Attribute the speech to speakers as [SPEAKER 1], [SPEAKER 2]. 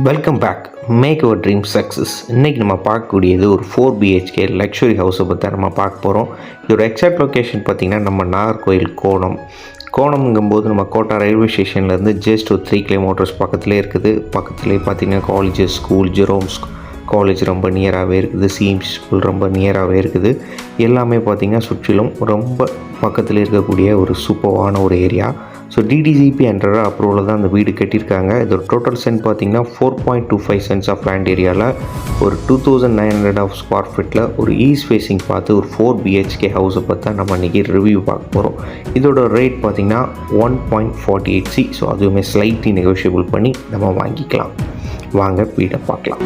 [SPEAKER 1] Welcome back. Make your dream success. இன்றைக்கி நம்ம பார்க்கக்கூடியது ஒரு 4 பிஹெச்கே லக்ஸுரி ஹவுஸை பற்றி நம்ம பார்க்க போகிறோம். இதோட எக்ஸாக்ட் லொக்கேஷன் பார்த்திங்கன்னா நம்ம நாகர்கோயில் கோணம்ங்கும்போது நம்ம கோட்டா ரயில்வே ஸ்டேஷன்லேருந்து ஜஸ்ட் ஒரு 3 கிலோமீட்டர்ஸ் பக்கத்துலேயே இருக்குது. பக்கத்துலேயே பார்த்திங்கன்னா காலேஜஸ், ஸ்கூல், ஜெரோம்ஸ் காலேஜ் ரொம்ப நியராகவே இருக்குது. சிஎம்சி ஸ்கூல் ரொம்ப நியராகவே இருக்குது. எல்லாமே பார்த்திங்கன்னா சுற்றிலும் ரொம்ப பக்கத்தில் இருக்கக்கூடிய ஒரு சூப்பரான ஒரு ஏரியா. ஸோ டிடிசிபி என்ற அப்ரூவலில் தான் அந்த வீடு கட்டியிருக்காங்க. இதோட டோட்டல் சென்ட் பார்த்திங்கன்னா 4.25 சென்ட்ஸ் ஆஃப் லேண்ட் ஏரியாவில் ஒரு 2900 ஆஃப் ஸ்கொயர் ஃபீட்டில் ஒரு ஈஸ்ட் ஃபேஸிங் பார்த்து ஒரு 4 பிஹெச்கே ஹவுஸை பார்த்தா நம்ம இன்றைக்கி ரிவ்யூ பார்க்க போகிறோம். இதோட ரேட் பார்த்திங்கன்னா 1.48 சி. ஸோ அதுவுமே ஸ்லைட்லி நெகோஷியபிள் பண்ணி நம்ம வாங்கிக்கலாம். வாங்க வீடை பார்க்கலாம்.